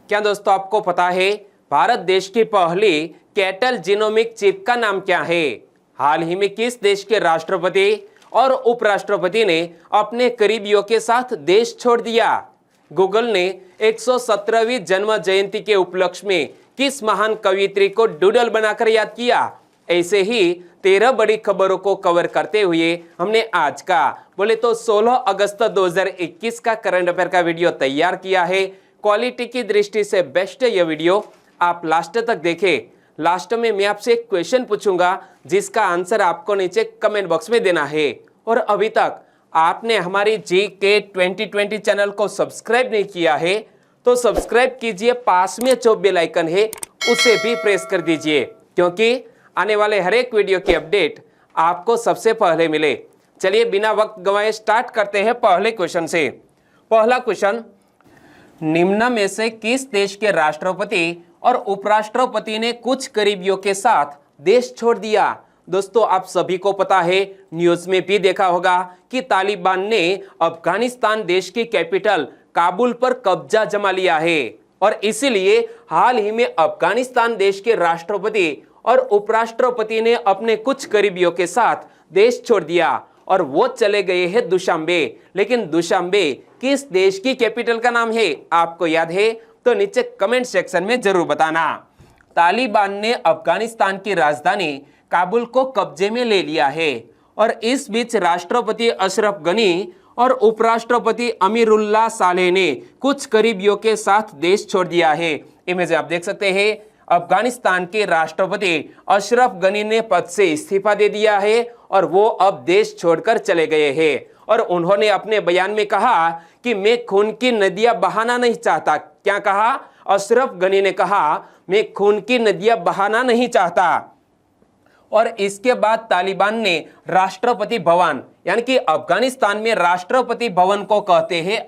क्या दोस्तों आपको पता है भारत देश की पहली कैटल जीनोमिक चिप का नाम क्या है? हाल ही में किस देश के राष्ट्रपति और उपराष्ट्रपति ने अपने करीबियों के साथ देश छोड़ दिया? गूगल ने 117वीं जन्म जयंती के उपलक्ष्य में किस महान कवयित्री को डूडल बनाकर याद किया? ऐसे ही 13 बड़ी खबरों को कवर करते हुए हमने आज का बोले तो 16 अगस्त 2021 का करंट अफेयर का वीडियो तैयार किया है। क्वालिटी की दृष्टि से बेस्ट है यह वीडियो, आप लास्ट तक देखें। लास्ट में मैं आपसे एक क्वेश्चन पूछूंगा जिसका आंसर आपको नीचे कमेंट बॉक्स में देना है। और अभी तक आपने हमारी GK 2020 चैनल को सब्सक्राइब नहीं किया है तो सब्सक्राइब कीजिए, पास में जो बेल आइकन है उसे भी प्रेस कर दीजिए, क्योंकि आने वाले हर एक वीडियो की अपडेट आपको सबसे पहले मिले। चलिए बिना वक्त गंवाए स्टार्ट करते हैं पहले क्वेश्चन से। पहला क्वेश्चन, निम्न में से किस देश के राष्ट्रपति और उपराष्ट्रपति ने कुछ करीबियों के साथ देश छोड़ दिया? दोस्तों आप सभी को पता है, न्यूज में भी देखा होगा कि तालिबान ने अफगानिस्तान देश की कैपिटल काबुल पर कब्जा जमा लिया है और इसीलिए हाल ही में अफगानिस्तान देश के राष्ट्रपति और उपराष्ट्रपति ने अपने कुछ करीबियों के साथ देश छोड़ दिया और वो चले गए हैं दुशांबे। लेकिन दुशांबे किस देश की कैपिटल का नाम है? आपको याद है तो नीचे कमेंट सेक्शन में जरूर बताना। तालिबान ने अफगानिस्तान की राजधानी काबुल को कब्जे में ले लिया है और इस बीच राष्ट्रपति अशरफ गनी और उपराष्ट्रपति अमीरुल्लाह सालेह ने कुछ करीबियों के साथ देश छोड़ दिया है। इमेज आप देख सकते हैं, अफगानिस्तान के राष्ट्रपति अशरफ गनी ने पद से इस्तीफा दे दिया है और वो अब देश छोड़कर चले गए हैं। और उन्होंने अपने बयान में कहा कि मैं खून की नदियां बहाना नहीं चाहता। क्या कहा? अशरफ गनी ने कहा मैं खून की नदियां बहाना नहीं चाहता। और इसके बाद तालिबान ने राष्ट्रपति भवन यानी कि अफगानिस्तान में राष्ट्रपति भवन को कहते हैं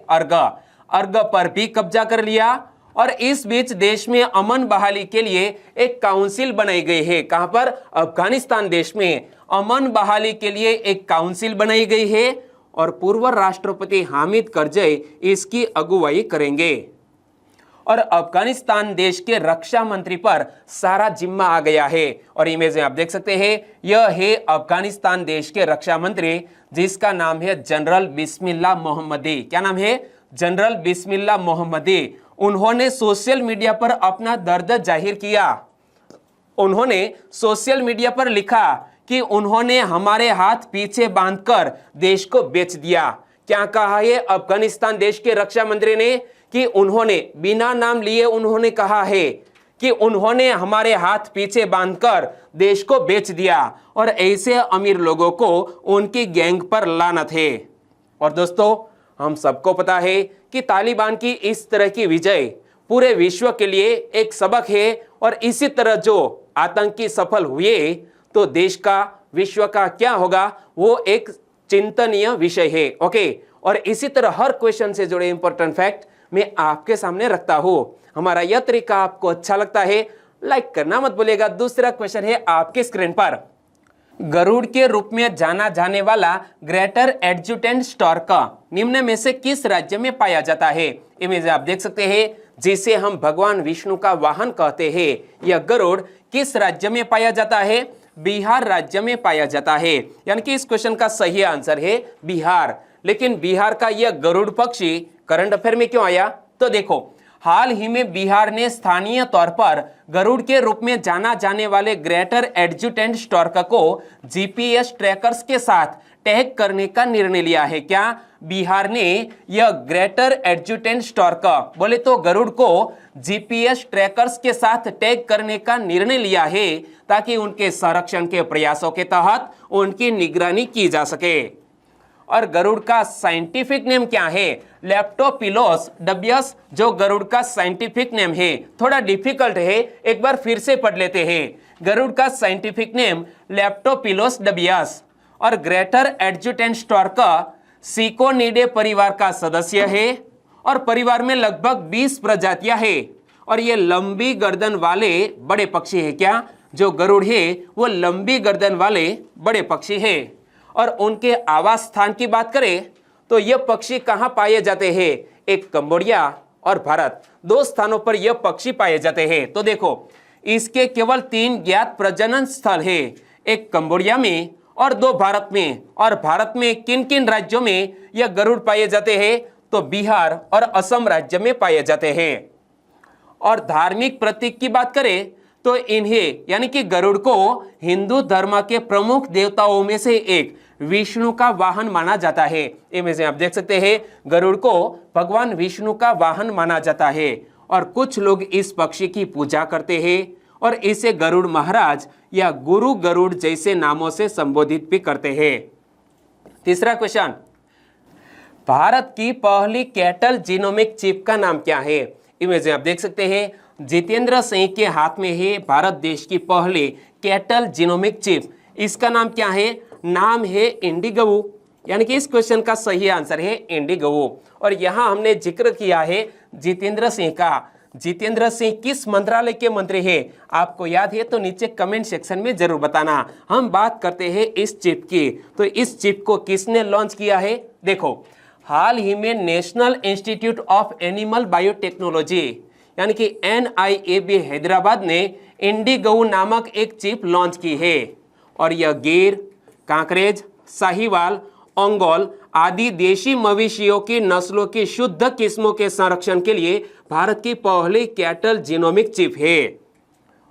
अर्ग पर भी कब्जा कर लिया। और इस बीच देश में अमन बहाली के लिए एक काउंसिल बनाई गई है। कहां पर? अफगानिस्तान देश में अमन बहाली के लिए एक काउंसिल बनाई गई है और पूर्व राष्ट्रपति हामिद करजई इसकी अगुवाई करेंगे। और अफगानिस्तान देश के रक्षा मंत्री पर सारा जिम्मा आ गया है और इमेज में आप देख सकते हैं, यह है अफगानिस्तान देश के रक्षा मंत्री जिसका नाम है जनरल बिस्मिल्लाह मोहम्मदी। क्या नाम है? जनरल बिस्मिल्लाह मोहम्मदी। उन्होंने सोशल मीडिया पर अपना दर्द जाहिर किया। उन्होंने सोशल मीडिया पर लिखा कि उन्होंने हमारे हाथ पीछे बांधकर देश को बेच दिया। क्या कहा है अफगानिस्तान देश के रक्षा मंत्री ने? कि उन्होंने बिना नाम लिए उन्होंने कहा है कि उन्होंने हमारे हाथ पीछे बांधकर देश को बेच दिया और ऐसे अमीर लोगों को उनकी गैंग पर लानत है। और दोस्तों हम सबको पता है कि तालिबान की इस तरह की विजय पूरे विश्व के लिए एक सबक है और इसी तरह जो आतंकी सफल हुए तो देश का, विश्व का क्या होगा वो एक चिंतनीय विषय है। ओके, और इसी तरह हर क्वेश्चन से जुड़े इंपॉर्टेंट फैक्ट मैं आपके सामने रखता हूं। हमारा यह तरीका आपको अच्छा लगता है लाइक करना मत भूलिएगा। दूसरा क्वेश्चन है आपके स्क्रीन पर, गरुड़ के रूप में जाना जाने वाला ग्रेटर एडजुटेंट स्टार्क निम्न में से किस राज्य में पाया जाता है? इमेज आप देख सकते हैं, जिसे हम भगवान विष्णु का वाहन कहते हैं। यह गरुड़ किस राज्य में पाया जाता है? बिहार राज्य में पाया जाता है। यानी कि इस क्वेश्चन का सही आंसर है बिहार। लेकिन बिहार का यह गरुड़ पक्षी करंट अफेयर में क्यों आया? तो देखो, हाल ही में बिहार ने स्थानीय तौर पर गरुड़ के रूप में जाना जाने वाले ग्रेटर एडजुटेंट स्टार्क को GPS ट्रैकर्स के साथ टैग करने का निर्णय लिया है। क्या? बिहार ने यह ग्रेटर एडजुटेंट स्टार्क बोले तो गरुड़ को GPS ट्रैकर्स के साथ टैग करने का निर्णय लिया है ताकि उनके संरक्षण के प्रयासों के तहत उनकी निगरानी की जा सके। और गरुड़ का साइंटिफिक नेम क्या है? लेप्टोपिलोस डबियस जो गरुड़ का साइंटिफिक नेम है। थोड़ा डिफिकल्ट है, एक बार फिर से पढ़ लेते हैं। गरुड़ का साइंटिफिक नेम लेप्टोपिलोस डबियस। और ग्रेटर एडजुटेंट स्टार्क सिकोनिडे परिवार का सदस्य है और परिवार में लगभग 20 प्रजातियां हैं और ये लंबी गर्दन वाले बड़े पक्षी है। क्या? जो गरुड़ है वो लंबी गर्दन वाले बड़े पक्षी है। और उनके आवास स्थान की बात करें तो ये पक्षी कहां पाए जाते हैं? एक कंबोडिया और भारत, दो स्थानों पर यह पक्षी पाए जाते हैं। तो देखो, इसके केवल 3 ज्ञात प्रजनन स्थल है, एक कंबोडिया में और 2 भारत में। और भारत में किन किन राज्यों में यह गरुड़ पाए जाते हैं? तो बिहार और असम राज्य में पाए जाते हैं। और धार्मिक प्रतीक की बात करें तो इन्हें यानी कि गरुड़ को हिंदू धर्म के प्रमुख देवताओं में से एक विष्णु का वाहन माना जाता है। इनमें से आप देख सकते हैं गरुड़ को भगवान विष्णु का वाहन माना जाता है और कुछ लोग इस पक्षी की पूजा करते हैं और इसे गरुड़ महाराज या गुरु गरुड़ जैसे नामों से संबोधित भी करते हैं। तीसरा क्वेश्चन, भारत की पहली कैटल जीनोमिक चिप का नाम क्या है? इमेज आप देख सकते हैं जितेंद्र सिंह के हाथ में है भारत देश की पहली कैटल जीनोमिक चिप। इसका नाम क्या है? नाम है इंडिगो, यानी कि इस क्वेश्चन का सही आंसर है इंडिगो। और यहां हमने जिक्र किया है जितेंद्र सिंह का। जितेंद्र सिंह किस मंत्रालय के मंत्री हैं? आपको याद है तो नीचे कमेंट सेक्शन में जरूर बताना। हम बात करते हैं इस चिप की। तो इस चिप को किसने लॉन्च किया है? देखो, हाल ही में national institute of animal biotechnology यानी कि NIAB हैदराबाद ने इंडिगो नामक एक चिप लॉन्च की है और यह गिर, कांकरेज, साहिवाल, ओंगोल आदि देशी मवेशियों की नस्लों की शुद्ध किस्मों के संरक्षण के लिए भारत की पहली कैटल जीनोमिक चिप है।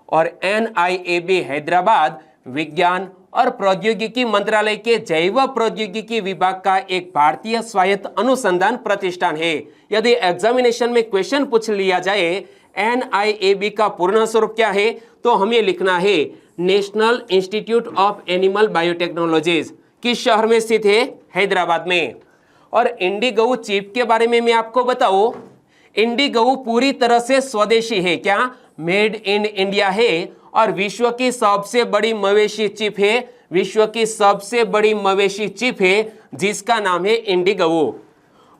और NIAB हैदराबाद विज्ञान और प्रौद्योगिकी मंत्रालय के जैव प्रौद्योगिकी विभाग का एक भारतीय स्वायत्त अनुसंधान प्रतिष्ठान है। यदि एग्जामिनेशन में क्वेश्चन पूछ लिया जाए NIAB का पूर्ण स्वरूप क्या है तो हमें लिखना है national institute of animal biotechnologies. किस शहर में स्थित है? हैदराबाद में। और इंडिगो चिप के बारे में मैं आपको बताऊं, इंडिगो पूरी तरह से स्वदेशी है। क्या? मेड इन इंडिया है और विश्व की सबसे बड़ी मवेशी चिप है। विश्व की सबसे बड़ी मवेशी चिप है जिसका नाम है इंडिगो।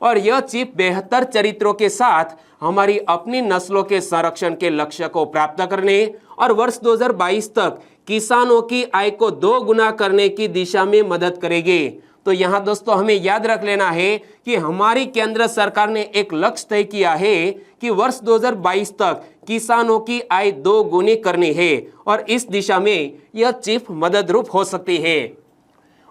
और यह चिप बेहतर चरित्रों के साथ हमारी अपनी नस्लों के संरक्षण के लक्ष्य को प्राप्त करने और वर्ष 2022 तक किसानों की आय को 2 गुना करने की दिशा में मदद करेगी। तो यहाँ दोस्तों हमें याद रख लेना है कि हमारी केंद्र सरकार ने एक लक्ष्य तय किया है कि वर्ष 2022 तक किसानों की आय 2 गुनी करनी है और इस दिशा में यह चिप मदद रूप हो सकती है।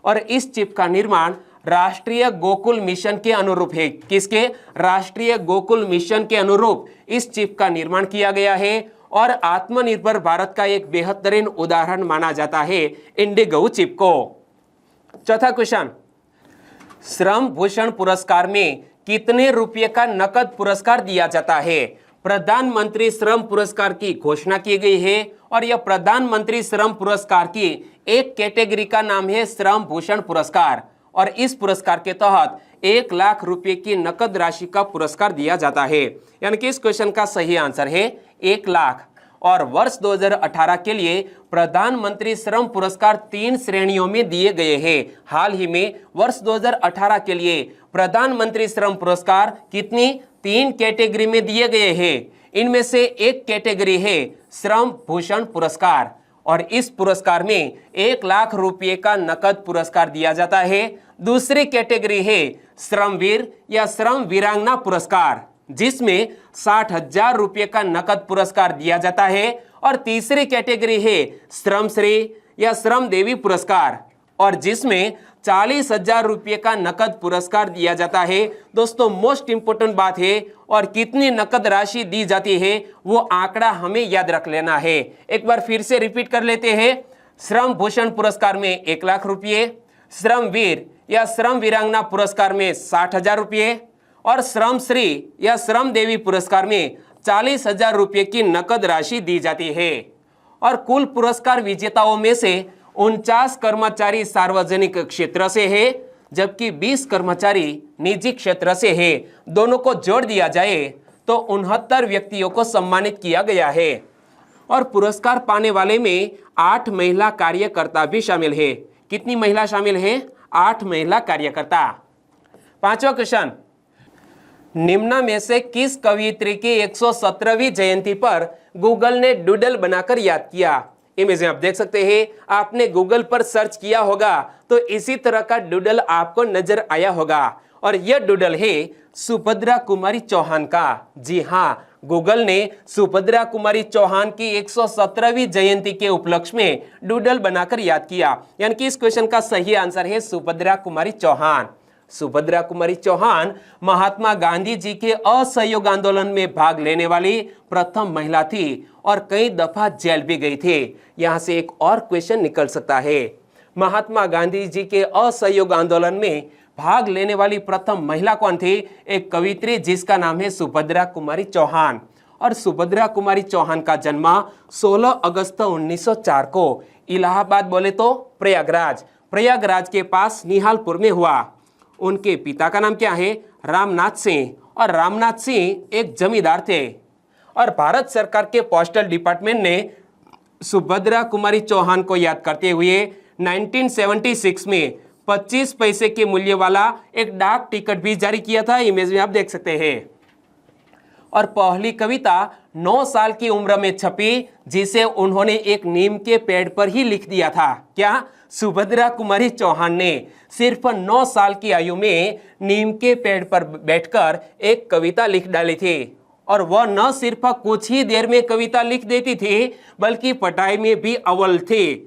और इस चिप का निर्माण राष्ट्रीय गोकुल मिशन के अनुरूप है। किसके? राष्ट्रीय गोकुल मिशन के अनुरूप इस चिप का निर्माण किया गया है और आत्मनिर्भर भारत का एक बेहतरीन उदाहरण माना जाता है इंडिगो चिप को। चौथा क्वेश्चन, श्रम भूषण पुरस्कार में कितने रुपए का नकद पुरस्कार दिया जाता है? प्रधानमंत्री श्रम पुरस्कार की घोषणा की गई है और यह प्रधानमंत्री श्रम पुरस्कार की एक कैटेगरी का नाम है श्रम भूषण पुरस्कार और इस पुरस्कार के तहत 1 लाख रुपए की नकद राशि का पुरस्कार दिया जाता है। यानी कि इस क्वेश्चन का सही आंसर है 1 लाख। और वर्ष 2018 के लिए प्रधानमंत्री श्रम पुरस्कार 3 श्रेणियों में दिए गए हैं। हाल ही में वर्ष 2018 के लिए प्रधानमंत्री श्रम पुरस्कार कितनी 3 कैटेगरी में दिए गए हैं। इनमें से एक कैटेगरी है श्रम भूषण पुरस्कार और इस पुरस्कार में 1 लाख रुपए का नकद पुरस्कार दिया जाता है। दूसरी कैटेगरी है श्रमवीर या श्रम वीरांगना पुरस्कार जिसमें 60,000 रुपए का नकद पुरस्कार दिया जाता है और तीसरी कैटेगरी है श्रमश्री या श्रम देवी पुरस्कार और जिसमें 40,000 रुपए का नकद पुरस्कार दिया जाता है। दोस्तों मोस्ट इंपोर्टेंट बात है और कितनी नकद राशि दी जाती है वो आंकड़ा हमें याद रख लेना है। एक बार फिर से रिपीट कर लेते हैं। श्रम भूषण पुरस्कार में 1 लाख रुपए, श्रमवीर या श्रम वीरांगना पुरस्कार में 60,000 रुपए और श्रमश्री या श्रम देवी पुरस्कार में 40,000 रुपए की नकद राशि दी जाती है। और कुल पुरस्कार विजेताओं में से 49 कर्मचारी सार्वजनिक क्षेत्र से है जबकि 20 कर्मचारी निजी क्षेत्र से है। दोनों को जोड़ दिया जाए तो 69 व्यक्तियों को सम्मानित किया गया है और पुरस्कार पाने वाले में 8 महिला कार्यकर्ता भी शामिल है। कितनी महिला शामिल है? 8 महिला कार्यकर्ता। 5वां क्वेश्चन, निम्न में से किस कवयित्री की 117वीं जयंती पर गूगल ने डूडल बनाकर याद किया? इमेज आप देख सकते हैं। आपने गूगल पर सर्च किया होगा तो इसी तरह का डूडल आपको नजर आया होगा और यह डूडल है सुभद्रा कुमारी चौहान का। जी हाँ, गूगल ने सुभद्रा कुमारी चौहान की 117वीं जयंती के उपलक्ष्य में डूडल बनाकर याद किया, यानी कि इस क्वेश्चन का सही आंसर है सुभद्रा कुमारी चौहान। सुभद्रा कुमारी चौहान महात्मा गांधी जी के असहयोग आंदोलन में भाग लेने वाली प्रथम महिला थी और कई दफा जेल भी गई थी। यहां से एक और क्वेश्चन निकल सकता है, महात्मा गांधी जी के असहयोग आंदोलन में भाग लेने वाली प्रथम महिला कौन थी? एक कवित्री जिसका नाम है सुभद्रा कुमारी चौहान। और सुभद्रा कुमारी चौहान का जन्म 16 अगस्त 1904 को इलाहाबाद बोले तो प्रयागराज के पास निहालपुर में हुआ। उनके पिता का नाम क्या है? रामनाथ सिंह। और रामनाथ सिंह एक जमींदार थे और भारत सरकार के पोस्टल डिपार्टमेंट ने सुभद्रा कुमारी चौहान को याद करते हुए 1976 में 25 पैसे के मूल्य वाला एक डाक टिकट भी जारी किया था। इमेज में आप देख सकते हैं। और पहली कविता 9 साल की उम्र में छपी, जिसे उन्होंने एक नीम के पेड़ पर ही लिख दिया था। क्या? सुभद्रा कुमारी चौहान ने सिर्फ 9 साल की आयु में नीम के पेड़ पर बैठकर एक कविता लिख डाली थी। और वह न सिर्फ कुछ ही देर में कविता लिख देती थी, बल्कि पढ़ाई में भी अव्वल थी।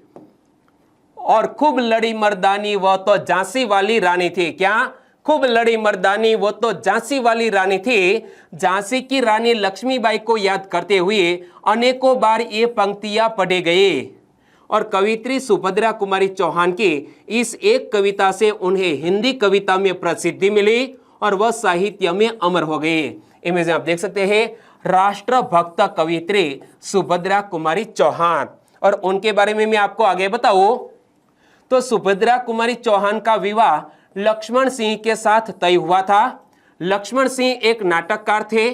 और खूब लड़ी मर्दानी वो तो झांसी वाली रानी थी। क्या? खूब लड़ी मर्दानी वो तो झांसी वाली रानी थी। झांसी की रानी लक्ष्मीबाई को याद करते हुए अनेकों बार ये पंक्तियां पढ़े गए। और कवित्री सुभद्रा कुमारी चौहान की इस एक कविता से उन्हें हिंदी कविता में प्रसिद्धि मिली और वह साहित्य में अमर हो गए। इमेज आप देख सकते हैं, राष्ट्रभक्त कवित्री सुभद्रा कुमारी चौहान। और उनके बारे में मैं आपको आगे बताऊं तो सुभद्रा कुमारी चौहान का विवाह लक्ष्मण सिंह के साथ तय हुआ था। लक्ष्मण सिंह एक नाटककार थे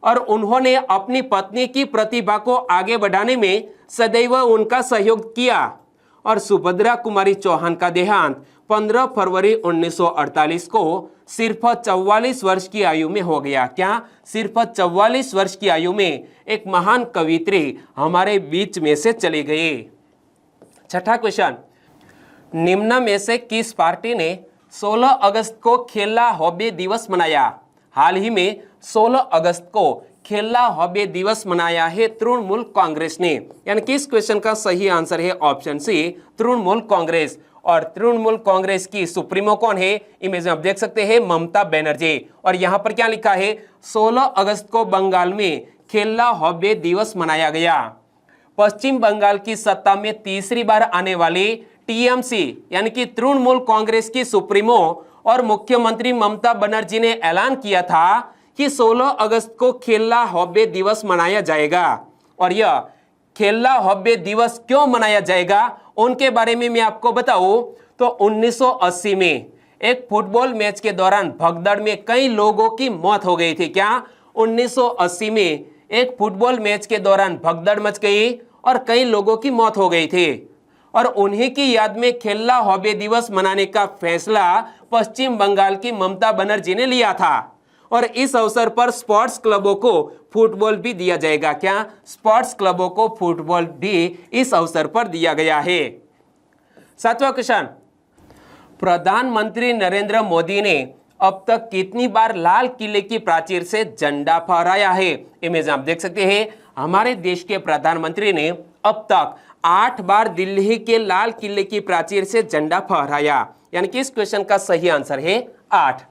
और उन्होंने अपनी पत्नी की प्रतिभा को आगे बढ़ाने में सदैव उनका सहयोग किया। और सुभद्रा कुमारी चौहान का देहांत 15 फरवरी 1948 को सिर्फ 44 वर्ष की आयु में हो गया। क्या? सिर्फ 44 वर्ष की आयु में एक महान कवित्री हमारे बीच में से चली गई। छठा क्वेश्चन, निम्न में से किस पार्टी ने 16 अगस्त को खेला हॉबी दिवस मनाया? हाल ही में 16 अगस्त को खेला हॉबी दिवस मनाया है तृणमूल कांग्रेस ने। यानी कि इस क्वेश्चन का सही आंसर है ऑप्शन सी, तृणमूल कांग्रेस। और तृणमूल कांग्रेस की सुप्रीमो कौन है? इमेज में आप देख सकते हैं, ममता बनर्जी। और यहाँ पर क्या लिखा है? 16 अगस्त को बंगाल में खेला हॉबी दिवस मनाया गया। पश्चिम बंगाल की सत्ता में तीसरी बार आने वाली टीएमसी यानी कि तृणमूल कांग्रेस की सुप्रीमो और मुख्यमंत्री ममता बनर्जी ने ऐलान किया था कि 16 अगस्त को खेला हॉबी दिवस मनाया जाएगा। और यह खेला हॉबी दिवस क्यों मनाया जाएगा उनके बारे में मैं आपको बताऊं तो 1980 में एक फुटबॉल मैच के दौरान भगदड़ में कई लोगों की मौत हो गई थी। क्या? 1980 में एक फुटबॉल मैच के दौरान भगदड़ मच गई और कई लोगों की मौत हो गई थी। और उन्हीं की याद में खेला हॉबी दिवस मनाने का फैसला पश्चिम बंगाल की ममता बनर्जी ने लिया था। और इस अवसर पर स्पोर्ट्स क्लबों को फुटबॉल भी दिया जाएगा। क्या? स्पोर्ट्स क्लबों को फुटबॉल भी इस अवसर पर दिया गया है। सातवां क्वेश्चन, प्रधानमंत्री नरेंद्र मोदी ने अब तक कितनी बार लाल किले की प्राचीर से झंडा फहराया है? इमेज आप देख सकते हैं, हमारे देश के प्रधानमंत्री ने अब तक 8 बार दिल्ली के लाल किले की प्राचीर से झंडा फहराया। यानी कि इस क्वेश्चन का सही आंसर है 8।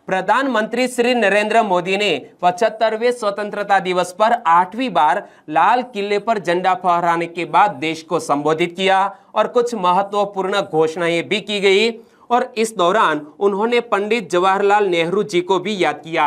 प्रधानमंत्री श्री नरेंद्र मोदी ने 75वें स्वतंत्रता दिवस पर 8वीं बार लाल किले पर झंडा फहराने के बाद देश को संबोधित किया और कुछ महत्वपूर्ण घोषणाएं भी की गई। और इस दौरान उन्होंने पंडित जवाहरलाल नेहरू जी को भी याद किया।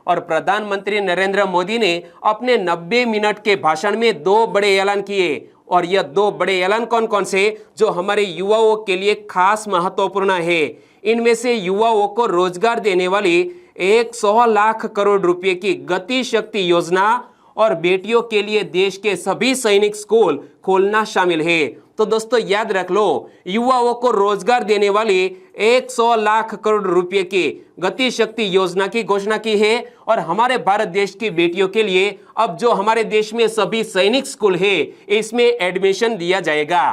और प्रधानमंत्री नरेंद्र मोदी ने अपने 90 मिनट के भाषण में 2 बड़े ऐलान किए। और यह 2 बड़े ऐलान कौन कौन से जो हमारे युवाओं के लिए खास महत्वपूर्ण है? इनमें से युवाओं को रोजगार देने वाली 100 लाख करोड़ रुपए की गति शक्ति योजना और बेटियों के लिए देश के सभी सैनिक स्कूल खोलना शामिल है। तो दोस्तों याद रख लो, युवाओं को रोजगार देने वाली 100 लाख करोड़ रुपए की गति शक्ति योजना की घोषणा की है। और हमारे भारत देश की बेटियों के लिए अब जो हमारे देश में सभी सैनिक स्कूल है इसमें एडमिशन दिया जाएगा।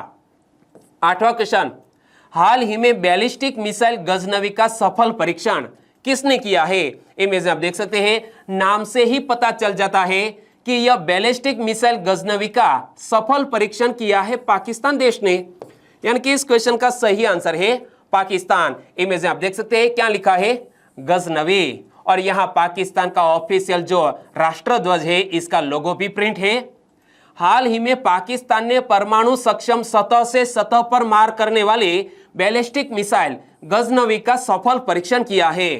8वां क्वेश्चन, हाल ही में बैलिस्टिक मिसाइल गजनवी का सफल परीक्षण किसने किया है? इमेज में आप देख सकते हैं, नाम से ही पता चल जाता है कि यह बैलिस्टिक मिसाइल गजनवी का सफल परीक्षण किया है पाकिस्तान देश ने, यानी कि इस क्वेश्चन का सही आंसर है पाकिस्तान। इमेज में आप देख सकते हैं क्या लिखा है, गजनवी, और यहां पाकिस्तान का ऑफिशियल जो राष्ट्रध्वज है इसका लोगो भी प्रिंट है। हाल ही में पाकिस्तान ने परमाणु सक्षम सतह से सतह पर मार करने वाली बैलिस्टिक मिसाइल गजनवी का सफल परीक्षण किया है।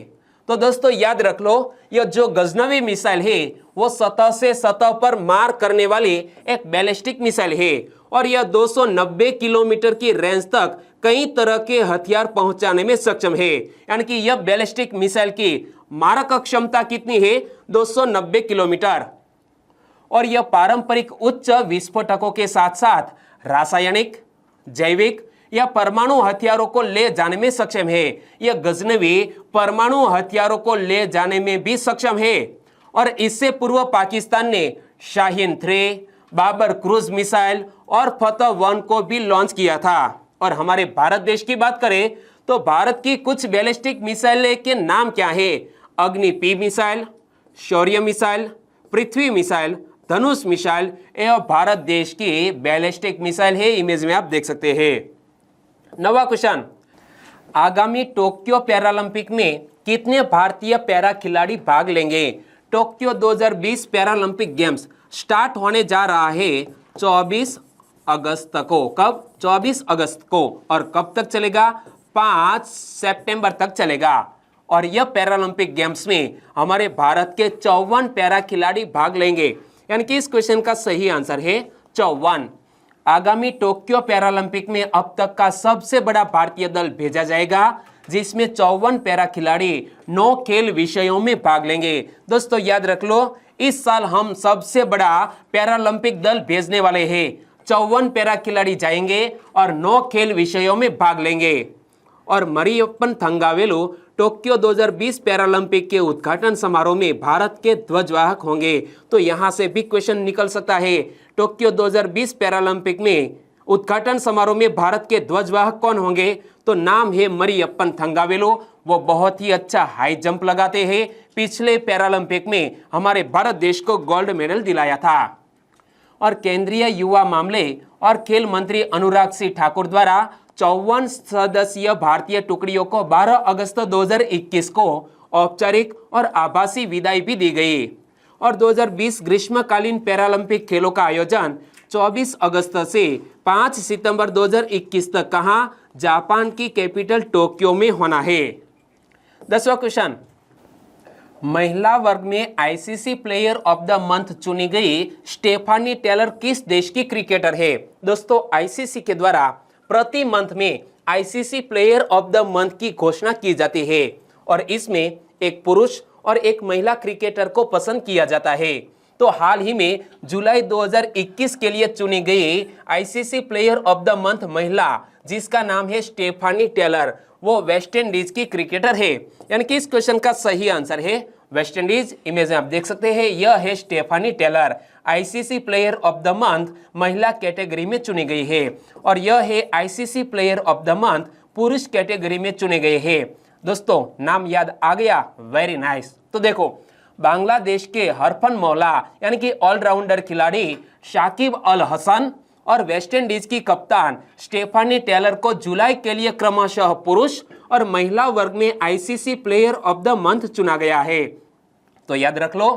तो दोस्तों याद रख लो, यह जो गजनवी मिसाइल है वो सतह से सतह पर मार करने वाली एक बैलिस्टिक मिसाइल है और यह 290 किलोमीटर की रेंज तक कई तरह के हथियार पहुंचाने में सक्षम है। यानी कि यह बैलिस्टिक मिसाइल की मारक क्षमता कितनी है, 290 किलोमीटर। और यह पारंपरिक उच्च विस्फोटकों के साथ साथ रासायनिक, जैविक या परमाणु हथियारों को ले जाने में सक्षम है। यह गजनवी परमाणु हथियारों को ले जाने में भी सक्षम है। और इससे पूर्व पाकिस्तान ने शाहीन 3, बाबर क्रूज मिसाइल और फतह 1 को भी लॉन्च किया था। और हमारे भारत देश की बात करें तो भारत की कुछ बैलिस्टिक मिसाइल के नाम क्या है? अग्नि P मिसाइल, शौर्य मिसाइल, पृथ्वी मिसाइल, धनुष मिसाइल, यह भारत देश की बैलिस्टिक मिसाइल है। इमेज में आप देख सकते हैं। नवा क्वेश्चन, आगामी टोक्यो पैरालंपिक में कितने भारतीय पैरा खिलाड़ी भाग लेंगे? टोक्यो 2020 पैरालंपिक गेम्स स्टार्ट होने जा रहा है 24 अगस्त को। कब? 24 अगस्त को। और कब तक चलेगा? 5 सितंबर तक चलेगा। और यह पैरालंपिक गेम्स में हमारे भारत के 54 पैरा खिलाड़ी भाग लेंगे, यानी कि इस क्वेश्चन का सही आंसर है 54। आगामी टोक्यो पैरालंपिक में अब तक का सबसे बड़ा भारतीय दल भेजा जाएगा जिसमें 54 पैरा खिलाड़ी 9 खेल विषयों में भाग लेंगे। दोस्तों याद रख लो, इस साल हम सबसे बड़ा पैरालंपिक दल भेजने वाले हैं। 54 पैरा खिलाड़ी जाएंगे और 9 खेल विषयों में भाग लेंगे। और मरियप्पन थंगावेलु टोक्यो 2020 पैरालंपिक के उद्घाटन समारोह में भारत के ध्वजवाहक होंगे। तो यहां से भी क्वेश्चन निकल सकता है, टोक्यो 2020 पैरालंपिक में उद्घाटन समारोह में भारत के ध्वजवाहक कौन होंगे? तो नाम है मरियप्पन थंगावेलु। वो बहुत ही अच्छा हाई जंप लगाते हैं, पिछले पैरालंपिक में हमारे भारत देश को गोल्ड मेडल दिलाया था। और केंद्रीय युवा मामले और खेल मंत्री अनुराग सिंह ठाकुर द्वारा 54 सदस्यीय भारतीय टुकड़ियों को 12 अगस्त 2021 को औपचारिक और आभासी विदाई भी दी गई। और 2020 ग्रीष्मकालीन पैरालंपिक खेलों का आयोजन 24 अगस्त से 5 सितंबर 2021 तक कहां? जापान की कैपिटल टोक्यो में होना है। 10वां क्वेश्चन, महिला वर्ग में ICC player of the month चुनी गई स्टेफानी टेलर किस देश की क्रिकेटर है? दोस्तों आईसीसी के द्वारा प्रति मंथ में ICC player of the month की घोषणा की जाती है और इसमें एक पुरुष और एक महिला क्रिकेटर को पसंद किया जाता है। तो हाल ही में जुलाई 2021 के लिए चुनी गई ICC player of the month महिला जिसका नाम है स्टेफानी टेलर, वो वेस्ट इंडीज की क्रिकेटर है। यानी कि इस क्वेश्चन का सही आंसर है वेस्ट इंडीज। इमेज में आप देख सकते हैं, यह है Stephanie Taylor, ICC player of the month महिला कैटेगरी में चुनी गई है। और यह है ICC player of the month पुरुष कैटेगरी में चुने गए हैं। दोस्तों नाम याद आ गया? Very nice. तो देखो, बांग्लादेश के हरफन मौला यानी कि ऑलराउंडर खिलाड़ी शाकिब अल हसन और वेस्ट इंडीज की कप्तान स्टेफानी टेलर को जुलाई के लिए क्रमशः पुरुष और महिला वर्ग में ICC player of the month चुना गया है। तो याद रख लो,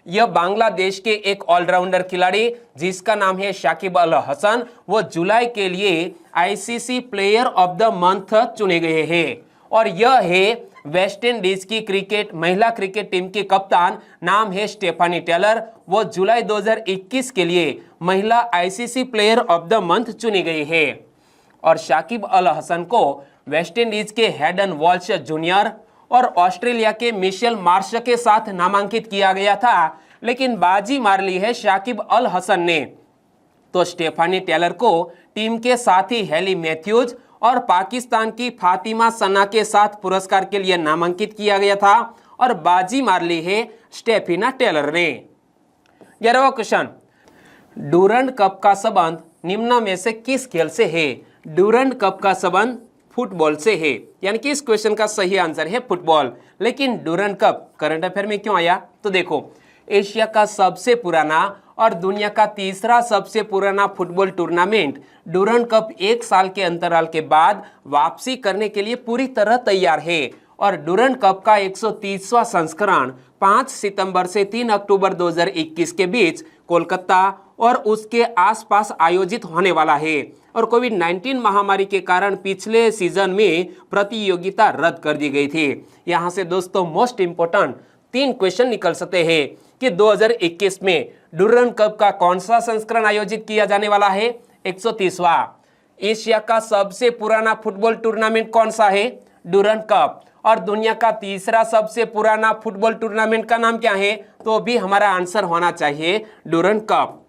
यह बांग्लादेश के एक ऑलराउंडर खिलाड़ी जिसका नाम है शाकिब अल हसन, वो जुलाई के लिए ICC player of the month चुने गए हैं। और यह है वेस्ट इंडीज की महिला क्रिकेट टीम की कप्तान, नाम है स्टेफानी टेलर, वो जुलाई 2021 के लिए महिला ICC player of the month चुनी गई है। और शाकिब अल हसन को वेस्ट इंडीज के हेडन वॉल्श जूनियर और ऑस्ट्रेलिया के मिशेल मार्श के साथ नामांकित किया गया था, लेकिन बाजी मार ली है शाकिब अल हसन ने। तो स्टेफानी टेलर को टीम के साथी हेली मैथ्यूज और पाकिस्तान की फातिमा सना के साथ पुरस्कार के लिए नामांकित किया गया था और बाजी मार ली है स्टेफिना टेलर ने। 11वां क्वेश्चन, डूरंड कप का संबंध निम्न में से किस खेल से है? डूरंड कप का संबंध फुटबॉल से है, यानी कि इस क्वेश्चन का सही आंसर है फुटबॉल। लेकिन डूरंड कप करंट अफेयर में क्यों आया? तो देखो, एशिया का सबसे पुराना और दुनिया का तीसरा सबसे पुराना फुटबॉल टूर्नामेंट डूरंड कप 1 साल के अंतराल के बाद वापसी करने के लिए पूरी तरह तैयार है। और डूरंड कप का 130वां संस्करण 5 सितंबर से 3 अक्टूबर 2021 के बीच कोलकाता और उसके आसपास आयोजित होने वाला है। और कोविड-19 महामारी के कारण पिछले सीजन में प्रतियोगिता रद्द कर दी गई थी। यहाँ से दोस्तों मोस्ट इंपोर्टेंट 3 क्वेश्चन निकल सकते हैं कि 2021 में डूरंड कप का कौन सा संस्करण आयोजित किया जाने वाला है? 130वां। एशिया का सबसे पुराना फुटबॉल टूर्नामेंट कौन सा है? Durand cup. और दुनिया का तीसरा सबसे पुराना फुटबॉल टूर्नामेंट का नाम क्या है? तो भी हमारा आंसर होना चाहिए डूरंड कप।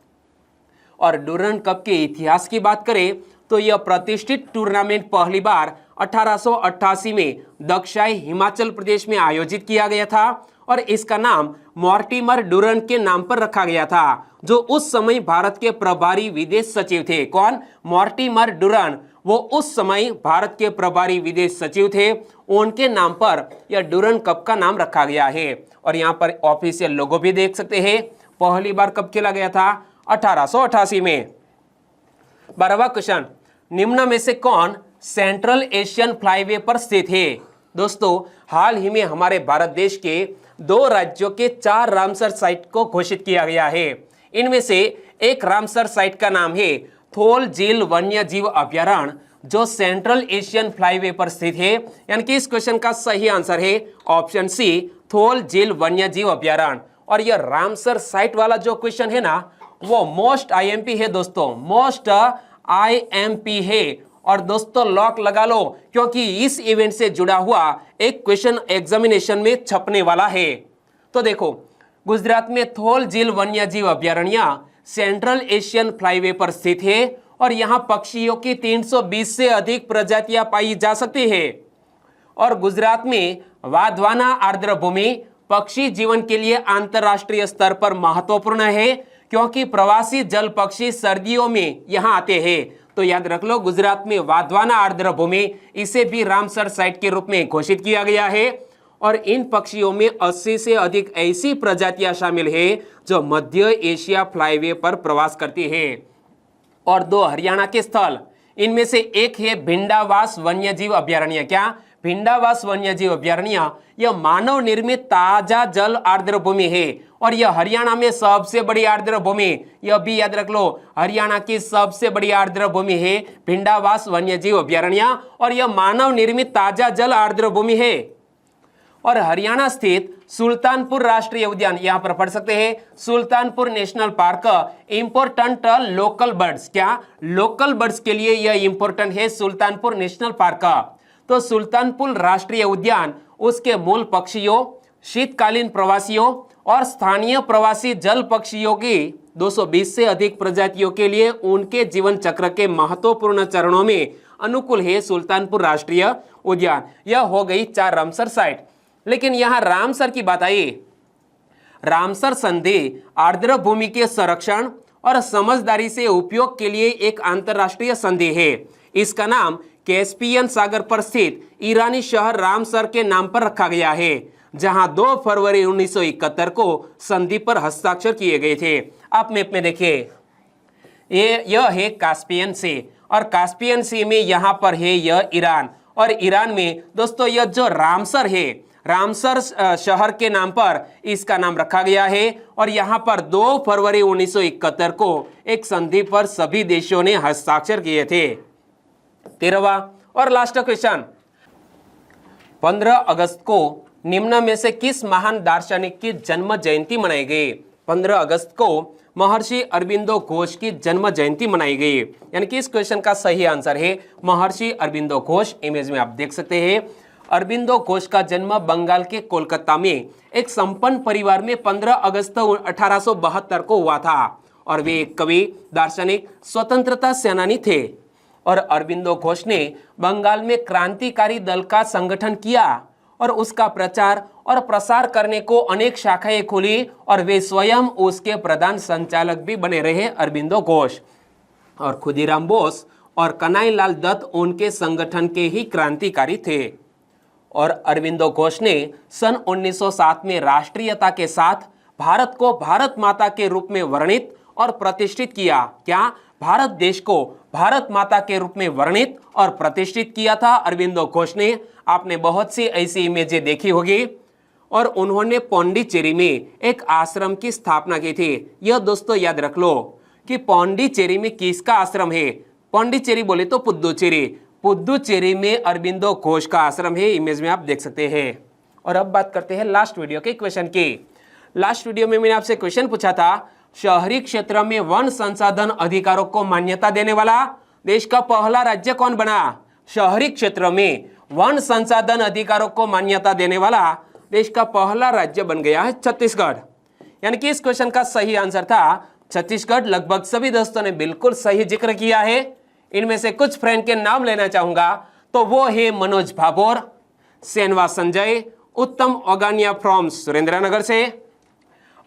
और डूरंड कप के इतिहास की बात करें तो यह प्रतिष्ठित टूर्नामेंट पहली बार 1888 में दक्षिणी हिमाचल प्रदेश में आयोजित किया गया था और इसका नाम मॉर्टिमर डूरंड के नाम पर रखा गया था, जो उस समय भारत के प्रभारी विदेश सचिव थे। कौन? Mortimer Durand. वो उस समय भारत के प्रभारी विदेश सचिव थे, उनके नाम पर यह डूरंड कप का नाम रखा गया है। और यहाँ पर ऑफिशियल लोगो भी देख सकते हैं। पहली बार कब खेला गया था? 1888 में। 12वां क्वेश्चन, निम्न में से कौन सेंट्रल एशियन फ्लाईवे पर स्थित है? दोस्तों, हाल ही में हमारे भारत देश के 2 राज्यों के 4 रामसर साइट को घोषित किया गया है। इनमें से एक रामसर साइट का नाम है थोल झील वन्य जीव अभ्यारण्य, जो सेंट्रल एशियन फ्लाईवे पर स्थित है। यानी कि इस क्वेश्चन का सही आंसर है ऑप्शन सी, थोल झील वन्य जीव अभ्यारण्य। और यह रामसर साइट वाला जो क्वेश्चन है ना, वो मोस्ट आईएमपी है दोस्तों, मोस्ट आईएमपी है। और दोस्तों लॉक लगा लो, क्योंकि इस इवेंट से जुड़ा हुआ एक क्वेश्चन एग्जामिनेशन में छपने वाला है। तो देखो, गुजरात में थोल झील वन्य जीव अभ्यारण्य सेंट्रल एशियन फ्लाईवे पर स्थित है और यहाँ पक्षियों की 320 से अधिक प्रजातियां पाई जा सकती है। और गुजरात में वाधवाना आर्द्र भूमि पक्षी जीवन के लिए अंतरराष्ट्रीय स्तर पर महत्वपूर्ण है, क्योंकि प्रवासी जल पक्षी सर्दियों में यहाँ आते हैं। तो याद रख लो, गुजरात में वाधवाना आर्द्र भूमि, इसे भी रामसर साइट के रूप में घोषित किया गया है। और इन पक्षियों में 80 से अधिक ऐसी प्रजातियां शामिल है जो मध्य एशिया फ्लाईवे पर प्रवास करती है। और 2 हरियाणा के स्थल, इनमें से एक है भिंडावास वन्यजीव अभ्यारण्य। क्या? भिंडावास वन्यजीव अभ्यारण्य यह मानव निर्मित ताजा जल आर्द्र भूमि है और यह हरियाणा में सबसे बड़ी आर्द्र भूमि, यह भी याद रख लो, हरियाणा की सबसे बड़ी आर्द्र भूमि है भिंडावास वन्यजीव अभ्यारण्य और यह मानव निर्मित ताजा जल आर्द्र भूमि है। और हरियाणा स्थित सुल्तानपुर राष्ट्रीय उद्यान, यहां पर पढ़ सकते हैं Sultanpur national park important local birds. क्या? लोकल बर्ड्स के लिए यह इंपोर्टेंट है सुल्तानपुर नेशनल पार्क। तो सुल्तानपुर राष्ट्रीय उद्यान उसके मूल पक्षियों, शीतकालीन प्रवासियों और स्थानीय प्रवासी जल पक्षियों की 220 से अधिक प्रजातियों के लिए उनके जीवन चक्र के महत्वपूर्ण चरणों में अनुकूल है सुल्तानपुर राष्ट्रीय उद्यान। यह हो गई 4 रामसर साइट। लेकिन यहाँ रामसर की बात आई। रामसर संधि आर्द्र भूमि के संरक्षण और समझदारी से उपयोग के लिए एक अंतरराष्ट्रीय संधि है। इसका नाम कैस्पियन सागर पर स्थित ईरानी शहर रामसर के नाम पर रखा गया है, जहां 2 फरवरी 1971 को संधि पर हस्ताक्षर किए गए थे। आप मैप में देखिए, यह है कास्पियन सी और कास्पियन सी में यहाँ पर है यह ईरान। और ईरान में दोस्तों यह जो रामसर है, रामसर शहर के नाम पर इसका नाम रखा गया है। और यहाँ पर 2 फरवरी 1971 को एक संधि पर सभी देशों ने हस्ताक्षर किए थे। 13वां और लास्ट क्वेश्चन, 15 अगस्त को निम्न में से किस महान दार्शनिक की जन्म जयंती मनाई गई? 15 अगस्त को महर्षि अरबिंदो घोष की जन्म जयंती मनाई गई। यानी कि इस क्वेश्चन का सही आंसर है महर्षि अरबिंदो घोष। इमेज में आप देख सकते हैं, अरबिंदो घोष का जन्म बंगाल के कोलकाता में एक संपन्न परिवार में 15 अगस्त 1872 को हुआ था। और वे एक कवि, दार्शनिक, स्वतंत्रता सेनानी थे। और अरबिंदो घोष ने बंगाल में क्रांतिकारी दल का संगठन किया और उसका प्रचार और प्रसार करने को अनेक शाखाएं खुली और वे स्वयं उसके प्रधान संचालक भी बने रहे अरबिंदो घोष। और खुदीराम बोस और कन्हैयालाल दत्त उनके संगठन के ही क्रांतिकारी थे। और अरविंदो घोष ने सन 1907 में राष्ट्रीयता के साथ भारत को भारत माता के रूप में वर्णित और प्रतिष्ठित किया। क्या भारत देश को भारत माता के रूप में वर्णित और प्रतिष्ठित किया था अरविंदो घोष ने। आपने बहुत सी ऐसी इमेजें देखी होगी। और उन्होंने पौंडीचेरी में एक आश्रम की स्थापना की थी। यह दोस्तों याद रख लो कि पौंडीचेरी में किसका आश्रम है। पौंडीचेरी बोले तो पुद्दुचेरी, पुद्दुचेरी में अरविंदो घोष का आश्रम है। इमेज में आप देख सकते हैं। और अब बात करते हैं लास्ट वीडियो के क्वेश्चन की। लास्ट वीडियो में मैंने आपसे क्वेश्चन पूछा था, शहरी क्षेत्र में वन संसाधन अधिकारों को मान्यता देने वाला देश का पहला राज्य कौन बना। शहरी क्षेत्र में वन संसाधन अधिकारों को मान्यता देने वाला देश का पहला राज्य बन गया है छत्तीसगढ़। यानी कि इस क्वेश्चन का सही आंसर था छत्तीसगढ़। लगभग सभी दोस्तों ने बिल्कुल सही जिक्र किया है। इनमें से कुछ फ्रेंड के नाम लेना चाहूंगा तो वो है मनोज भाभोर, सेनवा संजय, उत्तम ओगानिया फ्रॉम सुरेंद्रनगर से,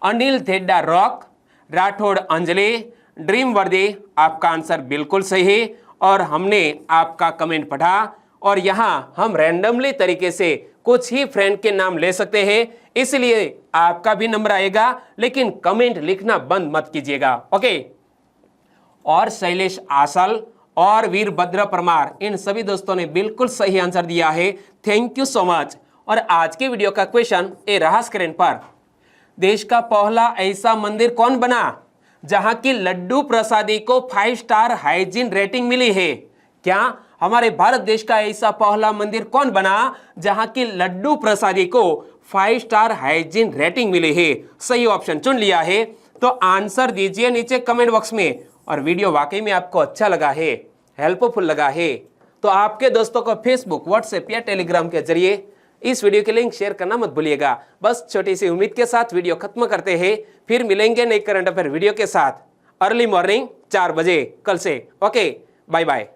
अनिल धेड्डा रॉक, राठौड़ अंजलि, ड्रीम वर्दी। आपका आंसर बिल्कुल सही है और हमने आपका कमेंट पढ़ा। और यहाँ हम रैंडमली तरीके से कुछ ही फ्रेंड के नाम ले सकते हैं, इसलिए आपका भी नंबर आएगा, लेकिन कमेंट लिखना बंद मत कीजिएगा। ओके। और शैलेश आसल और वीरभद्र परमार, इन सभी दोस्तों ने बिल्कुल सही आंसर दिया है। Thank you so much. और आज के वीडियो का क्वेश्चन ये रहा स्क्रीन पर, देश का पहला ऐसा मंदिर कौन बना जहां की लड्डू प्रसादी को 5 स्टार हाइजीन रेटिंग मिली है। क्या हमारे भारत देश का ऐसा पहला मंदिर कौन बना जहां की लड्डू प्रसादी को 5 स्टार हाइजीन रेटिंग मिली है। सही ऑप्शन चुन लिया है तो आंसर दीजिए नीचे कमेंट बॉक्स में। और वीडियो वाकई में आपको अच्छा लगा है, हेल्पफुल लगा है, तो आपके दोस्तों को फेसबुक, व्हाट्सएप या टेलीग्राम के जरिए इस वीडियो के लिंक शेयर करना मत भूलिएगा। बस छोटी सी उम्मीद के साथ वीडियो खत्म करते हैं, फिर मिलेंगे नई करंट अफेयर वीडियो के साथ अर्ली मॉर्निंग 4 बजे कल से। Okay, bye bye.